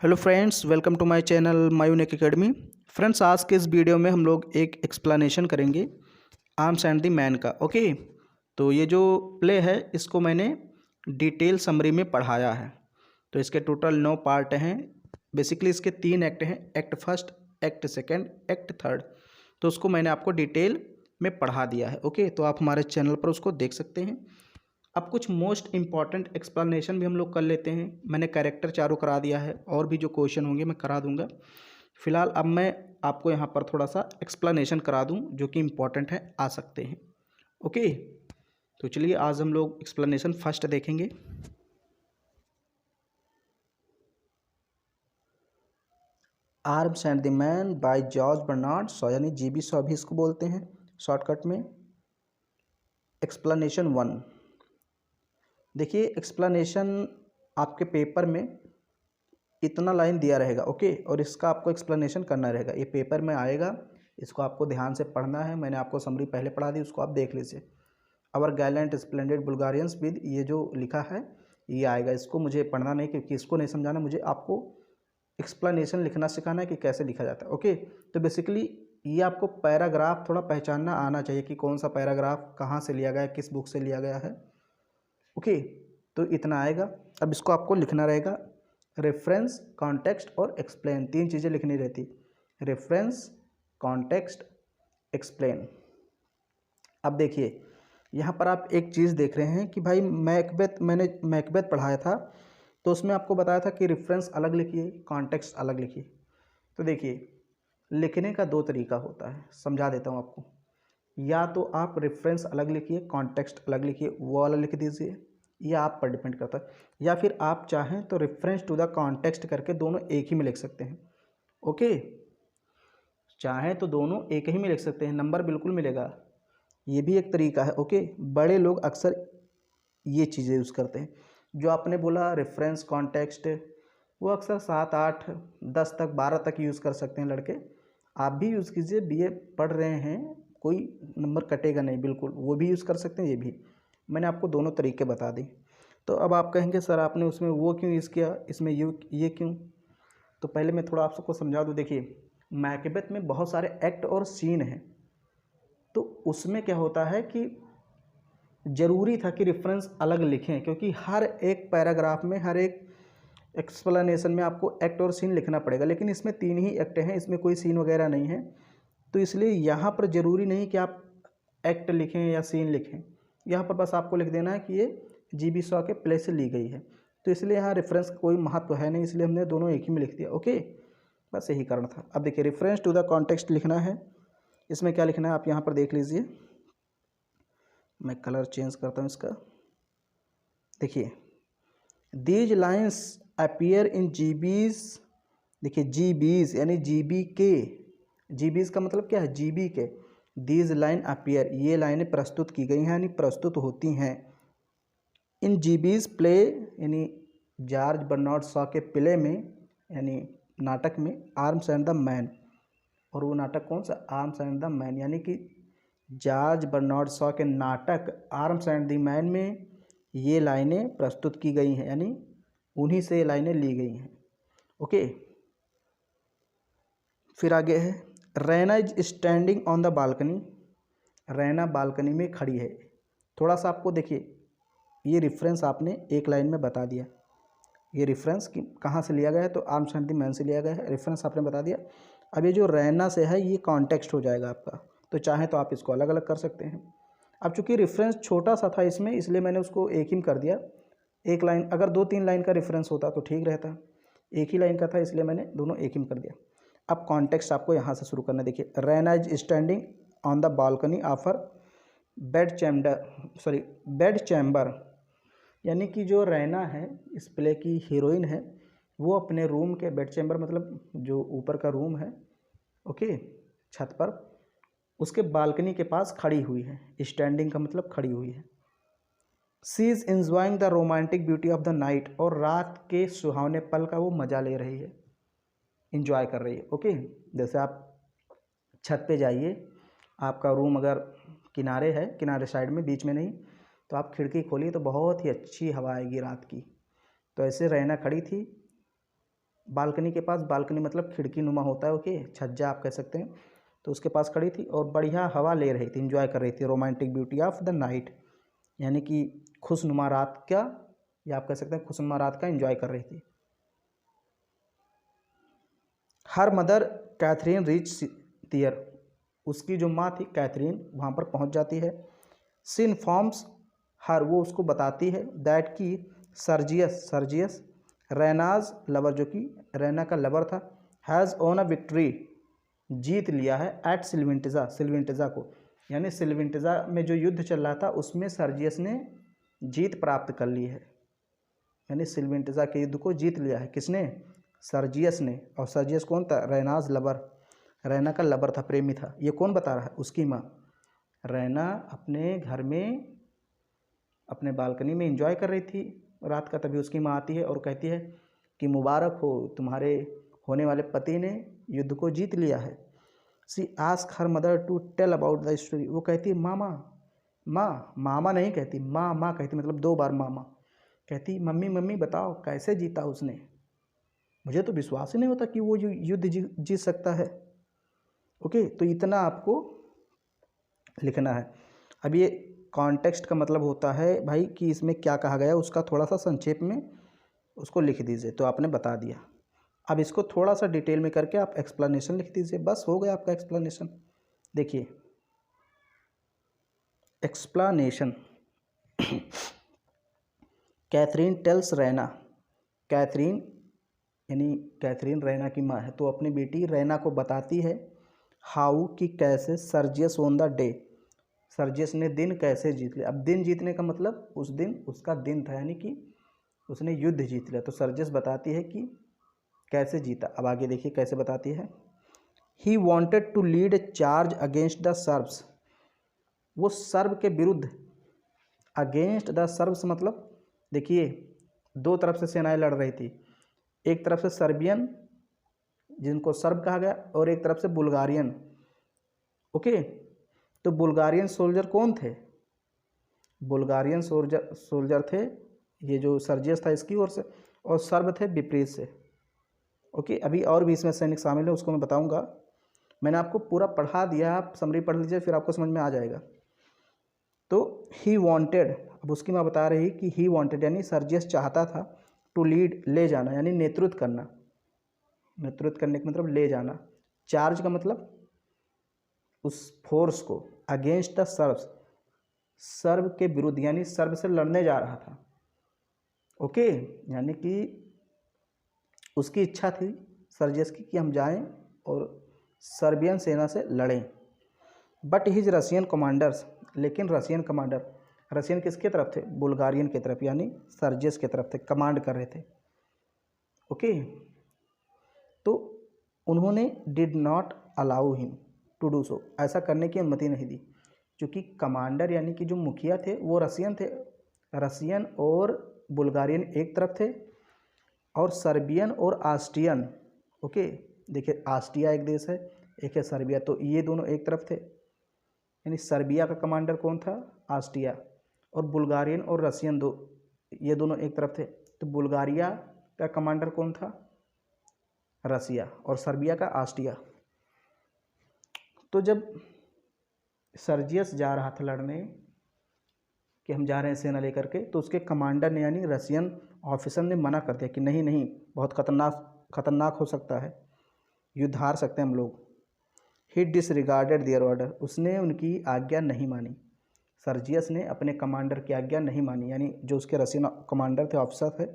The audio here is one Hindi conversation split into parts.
Hello friends, welcome to my channel my unique academy. Friends, आज के इस वीडियो में हम लोग एक एक्सप्लेनेशन करेंगे आर्म्स एंड द मैन का। ओके, तो ये जो प्ले है इसको मैंने डिटेल समरी में पढ़ाया है। तो इसके टोटल 9 पार्ट हैं। बेसिकली इसके 3 एक्ट हैं, act first, act second, act third. तो उसको मैंने आपको डिटेल में पढ़ा दिया है। ओके, तो आप हमारे चैनल पर उसको देख सकते हैं। अब कुछ मोस्ट इंपॉर्टेंट एक्सप्लेनेशन भी हम लोग कर लेते हैं। मैंने कैरेक्टर चारों करा दिया है, और भी जो क्वेश्चन होंगे मैं करा दूंगा। फिलहाल अब मैं आपको यहाँ पर थोड़ा सा एक्सप्लेनेशन करा दूं जो कि इम्पॉर्टेंट है, आ सकते हैं। ओके, तो चलिए आज हम लोग एक्सप्लेनेशन फर्स्ट देखेंगे। Arms and the man by George Bernard Shaw, यानी जीबी शॉ भी इसको बोलते हैं शॉर्टकट में। एक्सप्लेनेशन 1 देखिए, एक्सप्लेनेशन आपके पेपर में इतना लाइन दिया रहेगा। ओके, और इसका आपको एक्सप्लेनेशन करना रहेगा। ये पेपर में आएगा, इसको आपको ध्यान से पढ़ना है। मैंने आपको समरी पहले पढ़ा दी, उसको आप देख लीजिए। अवर गैलेंट स्प्लेंडेड बुल्गारियंस विद, ये जो लिखा है ये आएगा। इसको मुझे पढ़ना नहीं, क्योंकि इसको नहीं समझाना, मुझे आपको एक्सप्लेनेशन लिखना सिखाना है कि कैसे लिखा जाता है। ओके, तो बेसिकली ये आपको पैराग्राफ थोड़ा पहचानना आना चाहिए कि कौन सा पैराग्राफ कहाँ से लिया गया है, किस बुक से लिया गया है। ओके, तो इतना आएगा। अब इसको आपको लिखना रहेगा। रेफरेंस, कॉन्टेक्स्ट और एक्सप्लेन, 3 चीज़ें लिखनी रहती। Reference, context, explain. अब देखिए यहाँ पर आप एक चीज़ देख रहे हैं कि भाई मैकबेथ, मैंने मैकबेथ पढ़ाया था, तो उसमें आपको बताया था कि रेफरेंस अलग लिखिए, कॉन्टेक्स्ट अलग लिखिए। तो देखिए, लिखने का 2 तरीका होता है, समझा देता हूँ आपको। या तो आप रेफरेंस अलग लिखिए, कॉन्टेक्स्ट अलग लिखिए, वो वाला लिख दीजिए, या आप पर डिपेंड करता है। या फिर आप चाहें तो रेफरेंस टू द कॉन्टेक्स्ट करके दोनों एक ही में लिख सकते हैं। ओके, चाहें तो दोनों एक ही में लिख सकते हैं, नंबर बिल्कुल मिलेगा। ये भी एक तरीका है। ओके, बड़े लोग अक्सर ये चीज़ें यूज़ करते हैं। जो आपने बोला रेफरेंस, कॉन्टेक्स्ट, वो अक्सर 7, 8, 10 तक, 12 तक यूज़ कर सकते हैं लड़के। आप भी यूज़ कीजिए, बीए पढ़ रहे हैं, कोई नंबर कटेगा नहीं, बिल्कुल वो भी यूज़ कर सकते हैं। ये भी मैंने आपको दोनों तरीके बता दी। तो अब आप कहेंगे सर आपने उसमें वो क्यों यूज़ किया, इसमें ये क्यों। तो पहले मैं थोड़ा आप सबको समझा दूँ। देखिए, मैकबेथ में बहुत सारे एक्ट और सीन हैं, तो उसमें क्या होता है कि ज़रूरी था कि रेफरेंस अलग लिखें, क्योंकि हर एक पैराग्राफ में, हर एक एक्सप्लेनेशन में आपको एक्ट और सीन लिखना पड़ेगा। लेकिन इसमें 3 ही एक्ट हैं, इसमें कोई सीन वगैरह नहीं है। तो इसलिए यहाँ पर ज़रूरी नहीं कि आप एक्ट लिखें या सीन लिखें। यहाँ पर बस आपको लिख देना है कि ये जीबी शॉ के प्ले से ली गई है। तो इसलिए यहाँ रेफरेंस का कोई महत्व है नहीं, इसलिए हमने दोनों एक ही में लिख दिया। ओके, बस यही कारण था। अब देखिए, रेफरेंस टू द कॉन्टेक्स्ट लिखना है। इसमें क्या लिखना है आप यहाँ पर देख लीजिए। मैं कलर चेंज करता हूँ इसका। देखिए, these lines appear in GBs. देखिए, जीबीज यानी जीबी के, जीबीज का मतलब क्या है, जीबी के। दीज लाइन अपीयर, ये लाइनें प्रस्तुत की गई हैं, यानी प्रस्तुत होती हैं। इन जीबीज प्ले, यानी जॉर्ज बर्नार्ड शॉ के प्ले में, यानी नाटक में, आर्म्स एंड द मैन। और वो नाटक कौन सा, आर्म्स एंड द मैन, यानी कि जॉर्ज बर्नार्ड शॉ के नाटक आर्म्स एंड द मैन में ये लाइनें प्रस्तुत की गई हैं, यानी उन्हीं से ये लाइनें ली गई हैं। ओके, फिर आगे है, Raina is standing on the balcony. Raina balcony में खड़ी है। थोड़ा सा आपको देखिए, ये रेफरेंस आपने एक लाइन में बता दिया। ये रेफरेंस कहाँ से लिया गया है, तो आर्म्स एंड द मैन से लिया गया है। रेफरेंस आपने बता दिया। अब ये जो रैना से है, ये कॉन्टेक्स्ट हो जाएगा आपका। तो चाहे तो आप इसको अलग अलग कर सकते हैं। अब चूंकि रेफरेंस छोटा सा था इसमें, इसलिए मैंने उसको एक ही में कर दिया। एक लाइन, अगर 2-3 लाइन का रेफरेंस होता तो ठीक रहता। एक ही लाइन का था, इसलिए मैंने दोनों एक ही में कर दिया। अब कॉन्टेक्स्ट आपको यहाँ से शुरू करना। देखिए, Raina is standing on the balcony offer bed chamber, यानी कि जो रैना है, इस प्ले की हीरोइन है, वो अपने रूम के बेड चैम्बर, मतलब जो ऊपर का रूम है, ओके, छत पर, उसके बालकनी के पास खड़ी हुई है। स्टैंडिंग का मतलब खड़ी हुई है। She is enjoying the romantic beauty of the night, और रात के सुहावने पल का वो मज़ा ले रही है, इंजॉय कर रही है। ओके, जैसे आप छत पे जाइए, आपका रूम अगर किनारे है, किनारे साइड में, बीच में नहीं, तो आप खिड़की खोलिए तो बहुत ही अच्छी हवा आएगी रात की। तो ऐसे रैना खड़ी थी, बालकनी के पास, बालकनी मतलब खिड़की नुमा होता है, ओके, छज्जा आप कह सकते हैं, तो उसके पास खड़ी थी और बढ़िया हवा ले रही थी, इंजॉय कर रही थी romantic beauty of the night, यानी कि खुशनुमा रात का, या आप कह सकते हैं खुशनुमा रात का इंजॉय कर रही थी। Her mother Catherine reach there, उसकी जो माँ थी कैथरीन वहाँ पर पहुँच जाती है। शी इन्फॉर्म्स हर, वो उसको बताती है, दैट कि सर्जियस रैनाज लवर, जो कि रैना का लवर था, हैज़ ओन अ विक्ट्री, जीत लिया है, एट सिल्विंटिजा को, यानी सिल्विंटिजा में जो युद्ध चल रहा था उसमें सर्जियस ने जीत प्राप्त कर ली है, यानी सिल्विंटिजा के युद्ध को जीत लिया है। किसने? सर्जियस ने। और सर्जियस कौन था? रैनाज लवर, रैना का लवर था, प्रेमी था। ये कौन बता रहा है? उसकी माँ। रैना अपने घर में अपने बालकनी में एंजॉय कर रही थी रात का, तभी उसकी माँ आती है और कहती है कि मुबारक हो, तुम्हारे होने वाले पति ने युद्ध को जीत लिया है। She ask her mother to tell about the story, वो कहती है मामा, माँ, मामा नहीं कहती, माँ, माँ कहती, मतलब 2 बार मामा। कहती मम्मी मम्मी बताओ कैसे जीता उसने, मुझे तो विश्वास ही नहीं होता कि वो युद्ध जीत सकता है। ओके, तो इतना आपको लिखना है। अब ये कॉन्टेक्स्ट का मतलब होता है भाई कि इसमें क्या कहा गया, उसका थोड़ा सा संक्षेप में उसको लिख दीजिए, तो आपने बता दिया। अब इसको थोड़ा सा डिटेल में करके आप एक्सप्लेनेशन लिख दीजिए, बस हो गया आपका एक्सप्लेनेशन। देखिए explanation, Catherine tells Raina, Catherine यानी कैथरीन रैना की माँ है, तो अपनी बेटी रैना को बताती है हाउ, कि कैसे, Sergius on the day, Sergius ने दिन कैसे जीत लिया। अब दिन जीतने का मतलब उस दिन उसका दिन था, यानी कि उसने युद्ध जीत लिया। तो सर्जियस बताती है कि कैसे जीता। अब आगे देखिए कैसे बताती है। He wanted to lead a charge against the Serbs, वो सर्ब के विरुद्ध, अगेंस्ट द सर्ब्स मतलब देखिए 2 तरफ से सेनाएं लड़ रही थी, एक तरफ से सर्बियन जिनको सर्ब कहा गया और एक तरफ से बुल्गारियन। ओके, तो बुल्गारियन सोल्जर कौन थे? बुल्गारियन सोल्जर थे ये जो सर्जियस था इसकी ओर से, और सर्ब थे विपरीत से। ओके, अभी और भी इसमें सैनिक शामिल है, उसको मैं बताऊंगा। मैंने आपको पूरा पढ़ा दिया, आप समरी पढ़ लीजिए, फिर आपको समझ में आ जाएगा। तो ही वांटेड, अब उसकी माँ बता रही कि ही वांटेड यानी सर्जियस चाहता था, टू लीड ले जाना, यानी नेतृत्व करना, नेतृत्व करने का मतलब ले जाना, चार्ज का मतलब उस फोर्स को, अगेंस्ट द सर्ब्स, सर्ब के विरुद्ध, यानी सर्ब से लड़ने जा रहा था। ओके, यानी कि उसकी इच्छा थी सर्जियस की कि हम जाएं और सर्बियन सेना से लड़ें। बट हिज रशियन कमांडर्स, लेकिन रशियन कमांडर, रशियन किसके तरफ थे? बुल्गारियन की तरफ, यानी सर्जियस की तरफ थे, कमांड कर रहे थे। ओके, तो उन्होंने did not allow him to do so, ऐसा करने की अनुमति नहीं दी, क्योंकि कमांडर यानी कि जो मुखिया थे वो रशियन थे, रशियन और बुल्गारियन एक तरफ थे, और सर्बियन और ऑस्ट्रियन। ओके, देखिए ऑस्ट्रिया एक देश है, एक है सर्बिया, तो ये दोनों एक तरफ थे, यानी सर्बिया का कमांडर कौन था? ऑस्ट्रिया, और बुल्गारियन और रशियन ये दोनों एक तरफ थे, तो बुल्गारिया का कमांडर कौन था? रसिया, और सर्बिया का ऑस्ट्रिया। तो जब सर्जियस जा रहा था लड़ने कि हम जा रहे हैं सेना लेकर के, तो उसके कमांडर ने यानी रशियन ऑफिसर ने मना कर दिया कि नहीं नहीं, बहुत खतरनाक हो सकता है, युद्ध हार सकते हैं हम लोग। ही डिसरिगार्डेड देयर ऑर्डर, उसने उनकी आज्ञा नहीं मानी, सर्जियस ने अपने कमांडर की आज्ञा नहीं मानी, यानी जो उसके रशियन कमांडर थे, ऑफिसर थे,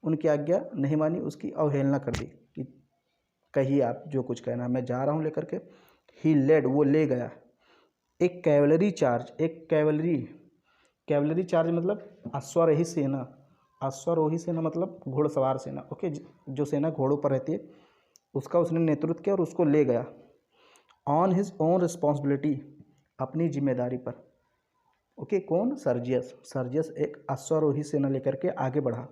उनकी आज्ञा नहीं मानी, उसकी अवहेलना कर दी कि कहिए आप जो कुछ कहना, मैं जा रहा हूँ लेकर के। ही लेड, वो ले गया एक कैवलरी चार्ज, एक कैवलरी चार्ज मतलब अश्वारोही सेना, अश्वारोही सेना मतलब घोड़सवार सेना। ओके, जो सेना घोड़ों पर रहती है उसका उसने नेतृत्व किया और उसको ले गया ऑन हिज ओन रिस्पॉन्सिबिलिटी, अपनी जिम्मेदारी पर। ओके, कौन? सर्जियस एक अश्वारोही सेना लेकर के आगे बढ़ा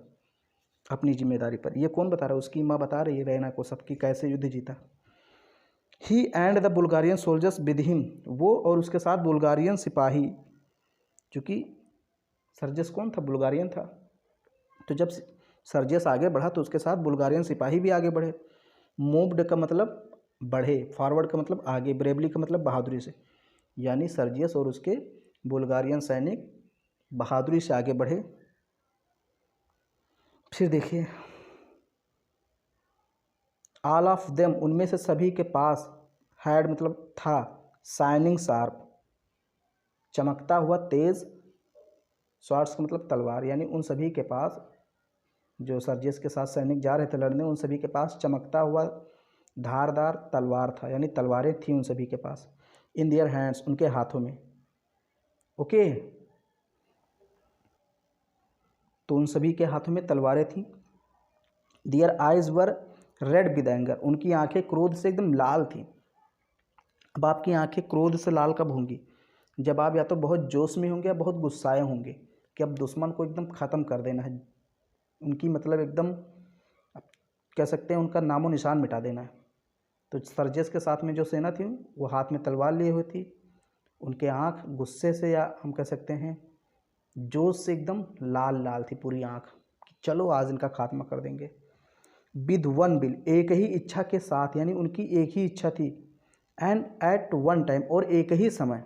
अपनी जिम्मेदारी पर। ये कौन बता रहा है? उसकी माँ बता रही है रैना को सबकी कैसे युद्ध जीता। He and the Bulgarian soldiers with him, वो और उसके साथ बुल्गारियन सिपाही, चूँकि सर्जियस कौन था? बुल्गारियन था। तो जब सर्जियस आगे बढ़ा तो उसके साथ बुल्गारियन सिपाही भी आगे बढ़े। मूव्ड का मतलब बढ़े, फॉरवर्ड का मतलब आगे, ब्रेवली का मतलब बहादुरी से, यानी सर्जियस और उसके बुल्गारियन सैनिक बहादुरी से आगे बढ़े। फिर देखिए, ऑल ऑफ देम, उनमें से सभी के पास, हैड मतलब था, शाइनिंग शार्प चमकता हुआ तेज, स्वॉर्ड्स का मतलब तलवार, यानी उन सभी के पास, जो सर्जियस के साथ सैनिक जा रहे थे लड़ने, उन सभी के पास चमकता हुआ धारदार तलवार था, यानी तलवारें थी उन सभी के पास। इन दियर हैंड्स, उनके हाथों में। ओके, तो उन सभी के हाथों में तलवारें थी। Their eyes were red with anger, उनकी आंखें क्रोध से एकदम लाल थी। अब आपकी आंखें क्रोध से लाल कब होंगी? जब आप या तो बहुत जोश में होंगे या बहुत गुस्साए होंगे कि अब दुश्मन को एकदम ख़त्म कर देना है, उनकी मतलब एकदम कह सकते हैं उनका नामो निशान मिटा देना है। तो सर्जियस के साथ में जो सेना थी वो हाथ में तलवार लिए हुई थी, उनके आँख गुस्से से या हम कह सकते हैं जोश से एकदम लाल लाल थी पूरी आँख कि चलो आज इनका खात्मा कर देंगे। विद वन विल, एक ही इच्छा के साथ, यानी उनकी एक ही इच्छा थी। एंड एट वन टाइम, और एक ही समय,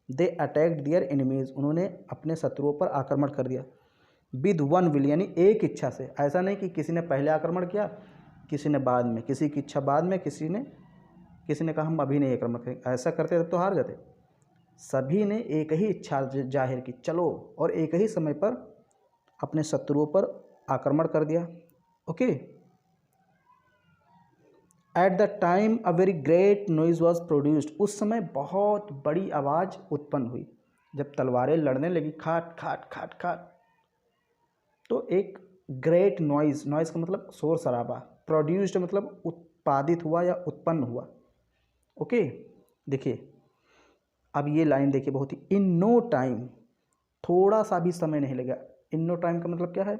दे अटैक्ड दियर एनिमीज, उन्होंने अपने शत्रुओं पर आक्रमण कर दिया। विद वन विल, यानी एक इच्छा से, ऐसा नहीं कि किसी ने पहले आक्रमण किया किसी ने बाद में, किसी की इच्छा बाद में, किसी ने कहा हम अभी नहीं आक्रमण करेंगे, ऐसा करते तब तो हार जाते। सभी ने एक ही इच्छा जाहिर की, चलो, और एक ही समय पर अपने शत्रुओं पर आक्रमण कर दिया। Okay, at the time a very great noise was produced, उस समय बहुत बड़ी आवाज़ उत्पन्न हुई। जब तलवारें लड़ने लगी खाट खाट खाट खाट, तो एक ग्रेट नॉइज़, नॉइज़ का मतलब शोर शराबा, प्रोड्यूस्ड मतलब उत्पादित हुआ या उत्पन्न हुआ। ओके, देखिए अब ये लाइन देखिए बहुत ही, इन नो टाइम, थोड़ा सा भी समय नहीं लगा। इन नो टाइम का मतलब क्या है?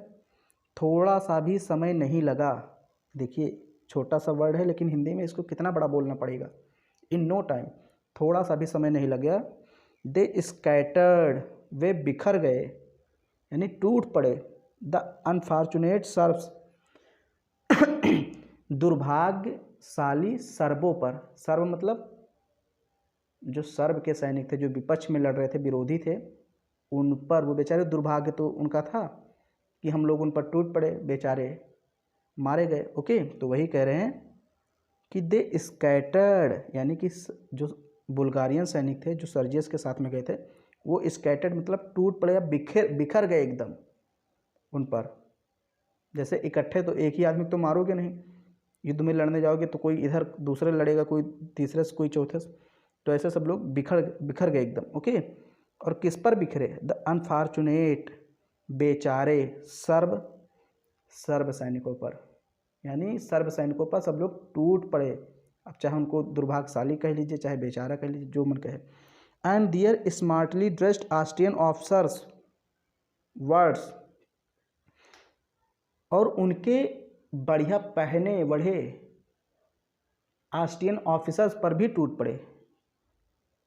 थोड़ा सा भी समय नहीं लगा। देखिए छोटा सा वर्ड है लेकिन हिंदी में इसको कितना बड़ा बोलना पड़ेगा। इन नो टाइम, थोड़ा सा भी समय नहीं लगा। दे स्कैटर्ड, वे बिखर गए यानी टूट पड़े। द अनफॉर्चुनेट सर्ब्स, दुर्भाग्यशाली सर्बों पर, सर्ब मतलब जो सर्ब के सैनिक थे जो विपक्ष में लड़ रहे थे, विरोधी थे, उन पर, वो बेचारे, दुर्भाग्य तो उनका था कि हम लोग उन पर टूट पड़े, बेचारे मारे गए। ओके, तो वही कह रहे हैं कि दे स्कैटर्ड, यानी कि जो बुल्गारियन सैनिक थे जो सर्जियस के साथ में गए थे, वो स्कैटर्ड मतलब टूट पड़े या बिखर गए एकदम उन पर। जैसे इकट्ठे तो एक ही आदमी तो मारोगे नहीं, युद्ध में लड़ने जाओगे तो कोई इधर दूसरे लड़ेगा, कोई तीसरे से, कोई चौथे से, तो ऐसे सब लोग बिखर गए एकदम। ओके, और किस पर बिखरे? द अनफॉर्चुनेट, बेचारे सर्ब सैनिकों पर, यानी सर्ब सैनिकों पर सब लोग टूट पड़े। अब चाहे उनको दुर्भाग्यशाली कह लीजिए, चाहे बेचारा कह लीजिए, जो मन कहे। And their smartly dressed Austrian officers words, और उनके बढ़िया पहने बढ़े ऑस्ट्रियन ऑफिसर्स पर भी टूट पड़े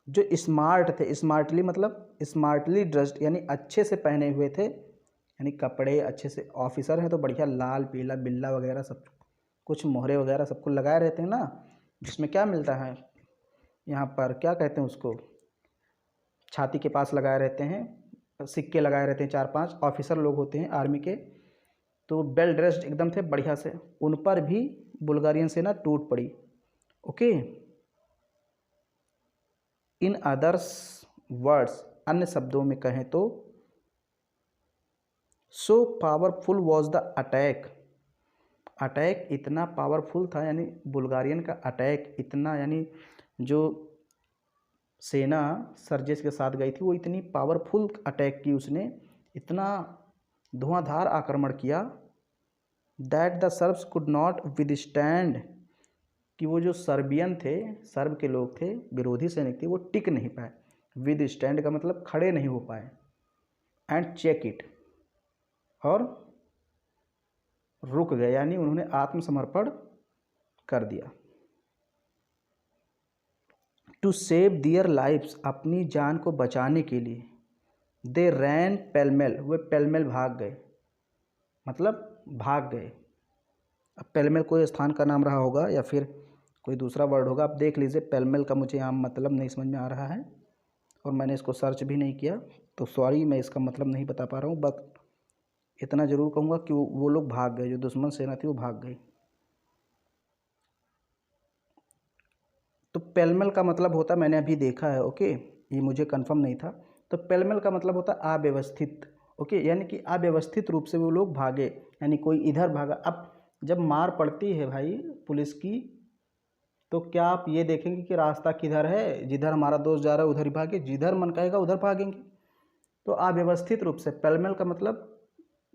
जो स्मार्ट थे। स्मार्टली मतलब स्मार्टली ड्रेस्ड यानी अच्छे से पहने हुए थे, यानी कपड़े अच्छे से, ऑफिसर हैं तो बढ़िया लाल पीला बिल्ला वगैरह सब कुछ, मोहरे वगैरह सबको लगाए रहते हैं ना, जिसमें क्या मिलता है यहाँ पर, क्या कहते हैं उसको, छाती के पास लगाए रहते हैं, सिक्के लगाए रहते हैं, 4-5 ऑफिसर लोग होते हैं आर्मी के, तो वेल ड्रेस्ड एकदम थे बढ़िया से, उन पर भी बुल्गारियन सेना टूट पड़ी। ओके, इन अदर्स वर्ड्स, अन्य शब्दों में कहें तो, so powerful was the attack, attack इतना पावरफुल था, यानी बुल्गारियन का अटैक इतना, यानी जो सेना सर्जियस के साथ गई थी वो इतनी पावरफुल अटैक की उसने, इतना धुआंधार आक्रमण किया, that the shrubs could not withstand, कि वो जो सर्बियन थे, सर्ब के लोग थे, विरोधी सैनिक थे, वो टिक नहीं पाए। विद स्टैंड का मतलब खड़े नहीं हो पाए। एंड चेक इट, और रुक गए, यानी उन्होंने आत्मसमर्पण कर दिया। टू सेव दियर लाइफ्स, अपनी जान को बचाने के लिए, दे रैन पेलमेल, वे पेलमेल भाग गए, मतलब भाग गए। अब पेलमेल कोई स्थान का नाम रहा होगा या फिर कोई दूसरा वर्ड होगा, आप देख लीजिए। पेलमेल का मुझे यहाँ मतलब नहीं समझ में आ रहा है और मैंने इसको सर्च भी नहीं किया, तो सॉरी मैं इसका मतलब नहीं बता पा रहा हूँ। बट इतना ज़रूर कहूँगा कि वो लोग भाग गए, जो दुश्मन सेना थी वो भाग गई। तो पेलमेल का मतलब होता, मैंने अभी देखा है, ओके, ये मुझे कंफर्म नहीं था। तो पेलमेल का मतलब होता अव्यवस्थित, ओके, यानी कि अव्यवस्थित रूप से वो लोग भागे, यानी कोई इधर भागा। अब जब मार पड़ती है भाई पुलिस की, तो क्या आप ये देखेंगे कि रास्ता किधर है, जिधर हमारा दोस्त जा रहा है उधर ही भागे, जिधर मन कहेगा उधर भागेंगे। तो अव्यवस्थित रूप से, पेलमेल का मतलब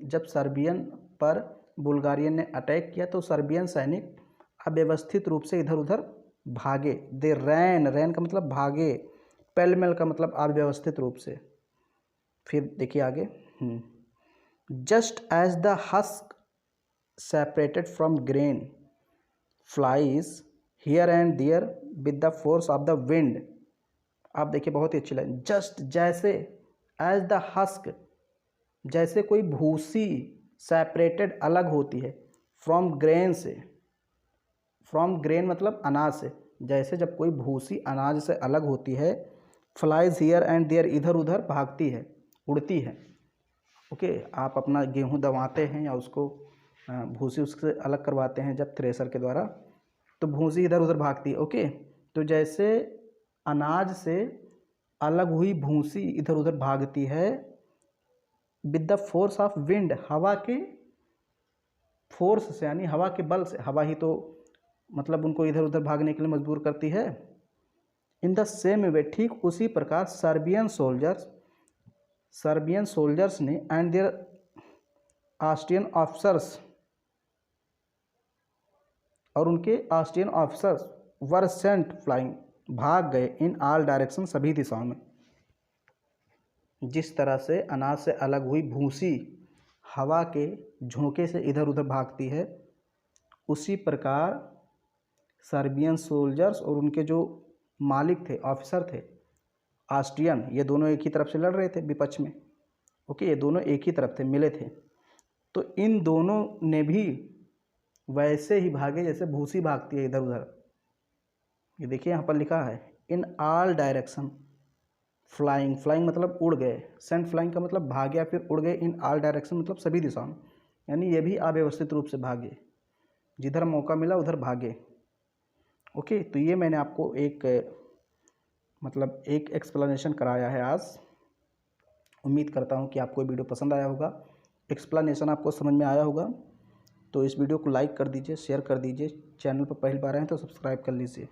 जब सर्बियन पर बुल्गारियन ने अटैक किया तो सर्बियन सैनिक अव्यवस्थित रूप से इधर उधर भागे। दे रैन, रैन का मतलब भागे, पेलमेल का मतलब अव्यवस्थित रूप से। फिर देखिए आगे, just as the husk separated from grain flies here and there with the force of the wind. आप देखिए बहुत ही अच्छी लाइन, जस्ट जैसे, एज द हस्क जैसे कोई भूसी, सेपरेटेड अलग होती है, फ्रॉम ग्रेन से, फ्रॉम ग्रेन मतलब अनाज से, जैसे जब कोई भूसी अनाज से अलग होती है, फ्लाइज हियर एंड देयर इधर उधर भागती है, उड़ती है, ओके। आप अपना गेहूं दबाते हैं या उसको भूसी उससे अलग करवाते हैं जब थ्रेसर के द्वारा, तो भूसी इधर उधर भागती है, ओके। तो जैसे अनाज से अलग हुई भूसी इधर उधर भागती है with the force of wind, हवा के फोर्स से, यानी हवा के बल से, हवा ही तो मतलब उनको इधर उधर भागने के लिए मजबूर करती है। इन द सेम वे, ठीक उसी प्रकार सर्बियन सोल्जर्स ने एंड देयर ऑस्ट्रियन ऑफिसर्स, और उनके Austrian officers were sent flying, भाग गए, इन ऑल डायरेक्शन, सभी दिशाओं में। जिस तरह से अनाज से अलग हुई भूसी हवा के झोंके से इधर उधर भागती है, उसी प्रकार सर्बियन सोल्जर्स और उनके जो मालिक थे, ऑफिसर थे ऑस्ट्रियन, ये दोनों एक ही तरफ से लड़ रहे थे विपक्ष में, ओके, ये दोनों एक ही तरफ थे, मिले थे। तो इन दोनों ने भी वैसे ही भागे जैसे भूसी भागती है इधर उधर। ये देखिए यहाँ पर लिखा है in all direction flying, flying मतलब उड़ गए, सेंट फ्लाइंग का मतलब भागे या फिर उड़ गए, इन ऑल डायरेक्शन मतलब सभी दिशाओं में, यानी ये भी अव्यवस्थित रूप से भागे, जिधर मौका मिला उधर भागे, ओके। तो ये मैंने आपको एक मतलब एक एक्सप्लेनेशन कराया है आज। उम्मीद करता हूँ कि आपको ये वीडियो पसंद आया होगा, एक्सप्लेनेशन आपको समझ में आया होगा। तो इस वीडियो को लाइक कर दीजिए, शेयर कर दीजिए, चैनल पर पहली बार आए हैं तो सब्सक्राइब कर लीजिए।